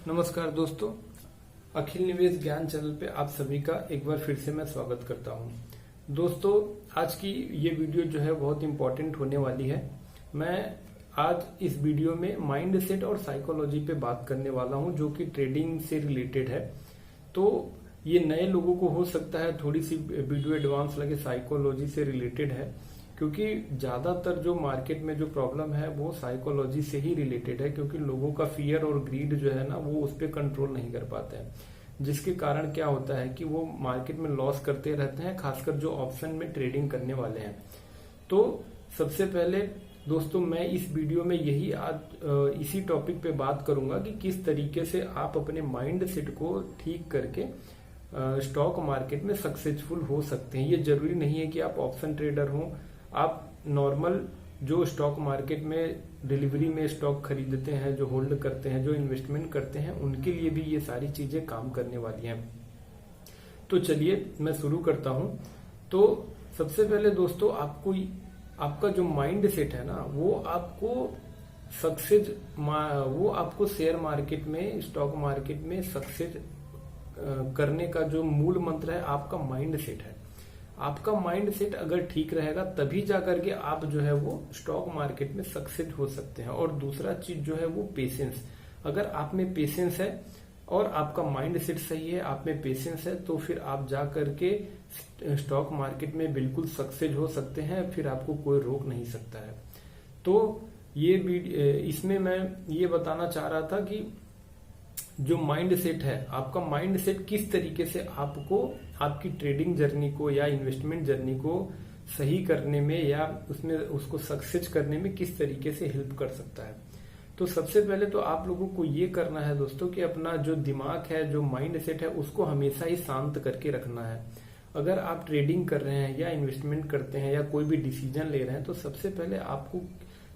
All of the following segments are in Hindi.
नमस्कार दोस्तों, अखिल निवेश ज्ञान चैनल पे आप सभी का एक बार फिर से मैं स्वागत करता हूं। दोस्तों, आज की ये वीडियो जो है बहुत इंपॉर्टेंट होने वाली है। मैं आज इस वीडियो में माइंड सेट और साइकोलॉजी पे बात करने वाला हूं, जो कि ट्रेडिंग से रिलेटेड है। तो ये नए लोगों को हो सकता है थोड़ी सी वीडियो एडवांस लगे, साइकोलॉजी से रिलेटेड है, क्योंकि ज्यादातर जो मार्केट में जो प्रॉब्लम है वो साइकोलॉजी से ही रिलेटेड है। क्योंकि लोगों का फियर और ग्रीड जो है ना, वो उस पर कंट्रोल नहीं कर पाते हैं, जिसके कारण क्या होता है कि वो मार्केट में लॉस करते रहते हैं, खासकर जो ऑप्शन में ट्रेडिंग करने वाले हैं। तो सबसे पहले दोस्तों, मैं इस वीडियो में यही आज इसी टॉपिक पे बात करूंगा कि किस तरीके से आप अपने माइंड सेट को ठीक करके स्टॉक मार्केट में सक्सेसफुल हो सकते हैं। ये जरूरी नहीं है कि आप ऑप्शन ट्रेडर हो, आप नॉर्मल जो स्टॉक मार्केट में डिलीवरी में स्टॉक खरीदते हैं, जो होल्ड करते हैं, जो इन्वेस्टमेंट करते हैं, उनके लिए भी ये सारी चीजें काम करने वाली हैं। तो चलिए मैं शुरू करता हूं। तो सबसे पहले दोस्तों, आपका जो माइंड सेट है ना, वो आपको शेयर मार्केट में, स्टॉक मार्केट में सक्सेस करने का जो मूल मंत्र है, आपका माइंड सेट है। आपका माइंड सेट अगर ठीक रहेगा तभी जाकर के आप जो है वो स्टॉक मार्केट में सक्सेस हो सकते हैं। और दूसरा चीज जो है वो पेशेंस। अगर आप में पेशेंस है और आपका माइंड सेट सही है, आप में पेशेंस है, तो फिर आप जा करके स्टॉक मार्केट में बिल्कुल सक्सेस हो सकते हैं। फिर आपको कोई रोक नहीं सकता है। तो इसमें मैं ये बताना चाह रहा था कि जो माइंड सेट है, आपका माइंड सेट किस तरीके से आपको आपकी ट्रेडिंग जर्नी को या इन्वेस्टमेंट जर्नी को सही करने में या उसमें उसको सक्सेस करने में किस तरीके से हेल्प कर सकता है। तो सबसे पहले तो आप लोगों को ये करना है दोस्तों कि अपना जो दिमाग है, जो माइंड सेट है, उसको हमेशा ही शांत करके रखना है। अगर आप ट्रेडिंग कर रहे हैं या इन्वेस्टमेंट करते हैं या कोई भी डिसीजन ले रहे हैं, तो सबसे पहले आपको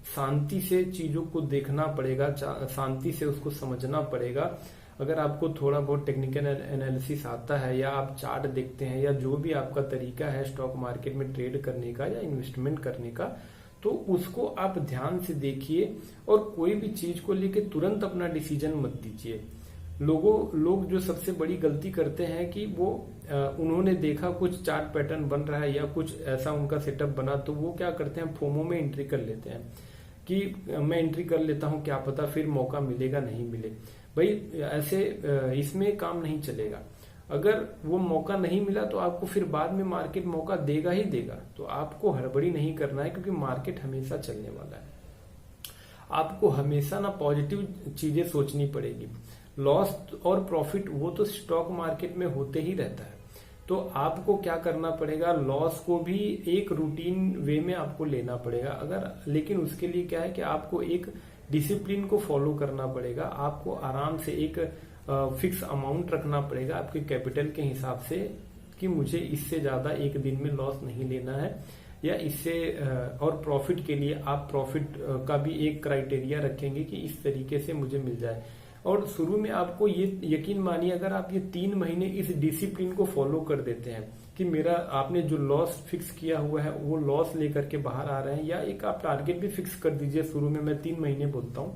शांति से चीजों को देखना पड़ेगा, शांति से उसको समझना पड़ेगा। अगर आपको थोड़ा बहुत टेक्निकल एनालिसिस आता है या आप चार्ट देखते हैं या जो भी आपका तरीका है स्टॉक मार्केट में ट्रेड करने का या इन्वेस्टमेंट करने का, तो उसको आप ध्यान से देखिए और कोई भी चीज को लेके तुरंत अपना डिसीजन मत दीजिए। लोग जो सबसे बड़ी गलती करते हैं कि वो उन्होंने देखा कुछ चार्ट पैटर्न बन रहा है या कुछ ऐसा उनका सेटअप बना, तो वो क्या करते हैं, फोमो में एंट्री कर लेते हैं कि मैं एंट्री कर लेता हूं, क्या पता फिर मौका मिलेगा नहीं मिले। भाई ऐसे इसमें काम नहीं चलेगा। अगर वो मौका नहीं मिला तो आपको फिर बाद में मार्केट मौका देगा ही देगा। तो आपको हड़बड़ी नहीं करना है, क्योंकि मार्केट हमेशा चलने वाला है। आपको हमेशा ना पॉजिटिव चीजें सोचनी पड़ेगी। लॉस और प्रॉफिट वो तो स्टॉक मार्केट में होते ही रहता है। तो आपको क्या करना पड़ेगा, लॉस को भी एक रूटीन वे में आपको लेना पड़ेगा। लेकिन उसके लिए क्या है कि आपको एक डिसिप्लिन को फॉलो करना पड़ेगा। आपको आराम से एक फिक्स अमाउंट रखना पड़ेगा आपके कैपिटल के हिसाब से, कि मुझे इससे ज्यादा एक दिन में लॉस नहीं लेना है, या इससे और प्रॉफिट के लिए आप प्रॉफिट का भी एक क्राइटेरिया रखेंगे कि इस तरीके से मुझे मिल जाए। और शुरू में आपको ये यकीन मानिए, अगर आप ये 3 महीने इस डिसिप्लिन को फॉलो कर देते हैं कि मेरा आपने जो लॉस फिक्स किया हुआ है वो लॉस लेकर के बाहर आ रहे हैं, या एक आप टारगेट भी फिक्स कर दीजिए शुरू में, मैं 3 महीने बोलता हूं।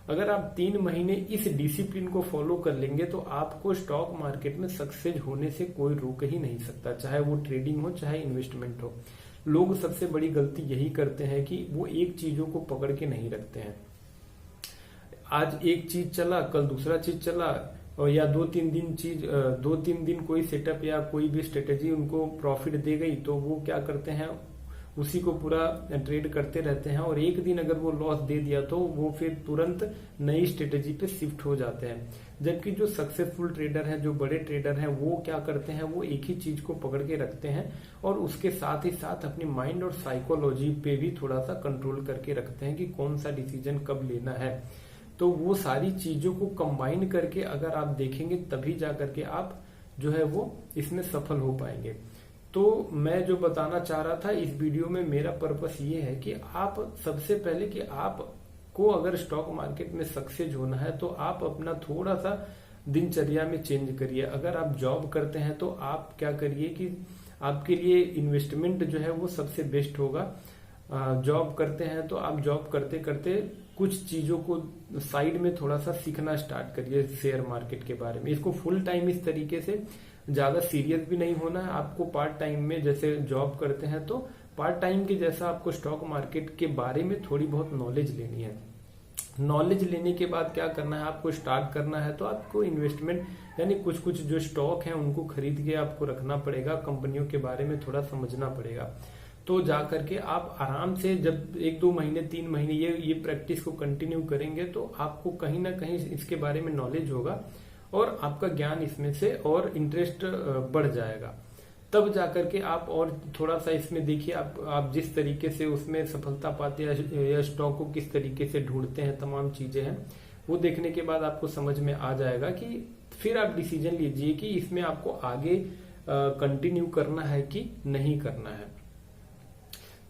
अगर आप 3 महीने इस डिसिप्लिन को फॉलो कर लेंगे तो आपको स्टॉक मार्केट में सक्सेस होने से कोई रोक ही नहीं सकता, चाहे वो ट्रेडिंग हो चाहे इन्वेस्टमेंट हो। लोग सबसे बड़ी गलती यही करते हैं कि वो एक चीजों को पकड़ के नहीं रखते हैं। आज एक चीज चला, कल दूसरा चीज चला, और या 2-3 दिन कोई सेटअप या कोई भी स्ट्रेटेजी उनको प्रॉफिट दे गई, तो वो क्या करते हैं, उसी को पूरा ट्रेड करते रहते हैं। और एक दिन अगर वो लॉस दे दिया तो वो फिर तुरंत नई स्ट्रेटेजी पे शिफ्ट हो जाते हैं। जबकि जो सक्सेसफुल ट्रेडर हैं, जो बड़े ट्रेडर हैं, वो क्या करते हैं, वो एक ही चीज को पकड़ के रखते हैं और उसके साथ ही साथ अपनी माइंड और साइकोलॉजी पे भी थोड़ा सा कंट्रोल करके रखते हैं कि कौन सा डिसीजन कब लेना है। तो वो सारी चीजों को कंबाइन करके अगर आप देखेंगे, तभी जाकर के आप जो है वो इसमें सफल हो पाएंगे। तो मैं जो बताना चाह रहा था इस वीडियो में, मेरा पर्पस ये है कि आप सबसे पहले कि आपको अगर स्टॉक मार्केट में सक्सेस होना है तो आप अपना थोड़ा सा दिनचर्या में चेंज करिए। अगर आप जॉब करते हैं तो आप क्या करिए कि आपके लिए इन्वेस्टमेंट जो है वो सबसे बेस्ट होगा। जॉब करते हैं तो आप जॉब करते करते कुछ चीजों को साइड में थोड़ा सा सीखना स्टार्ट करिए शेयर मार्केट के बारे में। इसको फुल टाइम इस तरीके से ज्यादा सीरियस भी नहीं होना है आपको। पार्ट टाइम में जैसे जॉब करते हैं तो पार्ट टाइम के जैसा आपको स्टॉक मार्केट के बारे में थोड़ी बहुत नॉलेज लेनी है। नॉलेज लेने के बाद क्या करना है, आपको स्टार्ट करना है तो आपको इन्वेस्टमेंट यानी कुछ कुछ जो स्टॉक है उनको खरीद के आपको रखना पड़ेगा, कंपनियों के बारे में थोड़ा समझना पड़ेगा। तो जा करके आप आराम से जब 1-2 महीने 3 महीने ये प्रैक्टिस को कंटिन्यू करेंगे तो आपको कहीं ना कहीं इसके बारे में नॉलेज होगा और आपका ज्ञान इसमें से और इंटरेस्ट बढ़ जाएगा। तब जाकर के आप और थोड़ा सा इसमें देखिए, आप जिस तरीके से उसमें सफलता पाते हैं या स्टॉक को किस तरीके से ढूंढते हैं, तमाम चीजें हैं वो देखने के बाद आपको समझ में आ जाएगा कि फिर आप डिसीजन लीजिए कि इसमें आपको आगे कंटिन्यू करना है कि नहीं करना है।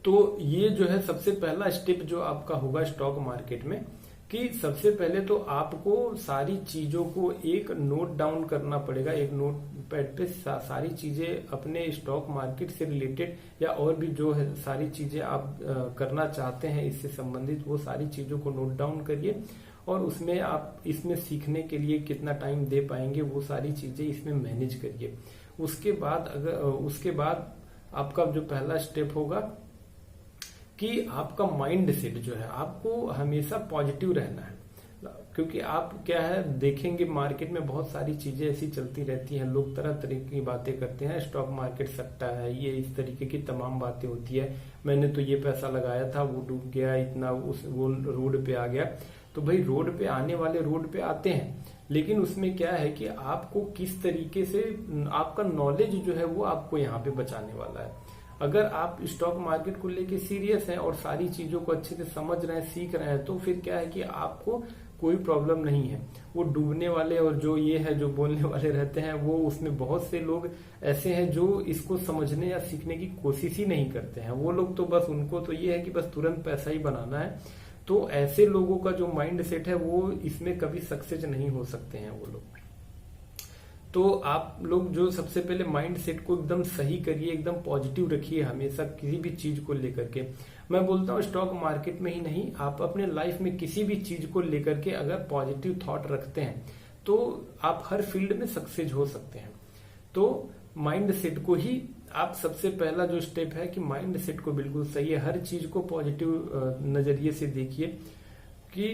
तो ये जो है सबसे पहला स्टेप जो आपका होगा स्टॉक मार्केट में, कि सबसे पहले तो आपको सारी चीजों को एक नोट डाउन करना पड़ेगा। एक नोट पैड पे सारी चीजें अपने स्टॉक मार्केट से रिलेटेड या और भी जो है सारी चीजें आप करना चाहते हैं इससे संबंधित, वो सारी चीजों को नोट डाउन करिए और उसमें आप इसमें सीखने के लिए कितना टाइम दे पाएंगे वो सारी चीजें इसमें मैनेज करिए। उसके बाद आपका जो पहला स्टेप होगा कि आपका माइंड सेट जो है, आपको हमेशा पॉजिटिव रहना है। क्योंकि आप क्या है देखेंगे मार्केट में बहुत सारी चीजें ऐसी चलती रहती हैं, लोग तरह तरह की बातें करते हैं, स्टॉक मार्केट सट्टा है, ये इस तरीके की तमाम बातें होती है। मैंने तो ये पैसा लगाया था वो डूब गया, इतना वो रोड पे आ गया। तो भाई रोड पे आने वाले रोड पे आते हैं, लेकिन उसमें क्या है कि आपको किस तरीके से आपका नॉलेज जो है वो आपको यहाँ पे बचाने वाला है। अगर आप स्टॉक मार्केट को लेके सीरियस हैं और सारी चीजों को अच्छे से समझ रहे हैं, सीख रहे हैं, तो फिर क्या है कि आपको कोई प्रॉब्लम नहीं है। वो डूबने वाले और जो ये है जो बोलने वाले रहते हैं, वो उसमें बहुत से लोग ऐसे हैं जो इसको समझने या सीखने की कोशिश ही नहीं करते हैं। वो लोग तो बस उनको तो ये है कि बस तुरंत पैसा ही बनाना है। तो ऐसे लोगों का जो माइंड सेट है वो इसमें कभी सक्सेस नहीं हो सकते हैं वो लोग। तो आप लोग जो सबसे पहले माइंड सेट को एकदम सही करिए, एकदम पॉजिटिव रखिए हमेशा किसी भी चीज को लेकर के। मैं बोलता हूँ स्टॉक मार्केट में ही नहीं, आप अपने लाइफ में किसी भी चीज को लेकर के अगर पॉजिटिव थॉट रखते हैं तो आप हर फील्ड में सक्सेस हो सकते हैं। तो माइंड सेट को ही आप सबसे पहला जो स्टेप है कि माइंड सेट को बिल्कुल सही है, हर चीज को पॉजिटिव नजरिए से देखिए कि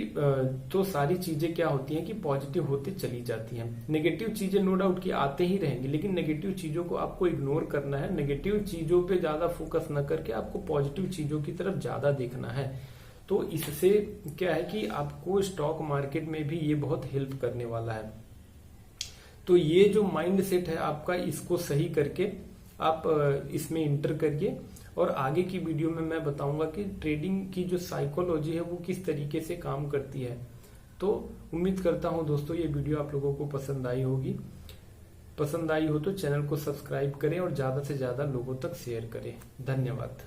तो सारी चीजें क्या होती हैं कि पॉजिटिव होते चली जाती हैं। नेगेटिव चीजें नो डाउट कि आते ही रहेंगी, लेकिन नेगेटिव चीजों को आपको इग्नोर करना है। नेगेटिव चीजों पे ज्यादा फोकस न करके आपको पॉजिटिव चीजों की तरफ ज्यादा देखना है। तो इससे क्या है कि आपको स्टॉक मार्केट में भी ये बहुत हेल्प करने वाला है। तो ये जो माइंड सेट है आपका, इसको सही करके आप इसमें इंटर करिए और आगे की वीडियो में मैं बताऊंगा कि ट्रेडिंग की जो साइकोलॉजी है वो किस तरीके से काम करती है। तो उम्मीद करता हूं दोस्तों ये वीडियो आप लोगों को पसंद आई होगी। पसंद आई हो तो चैनल को सब्सक्राइब करें और ज्यादा से ज्यादा लोगों तक शेयर करें। धन्यवाद।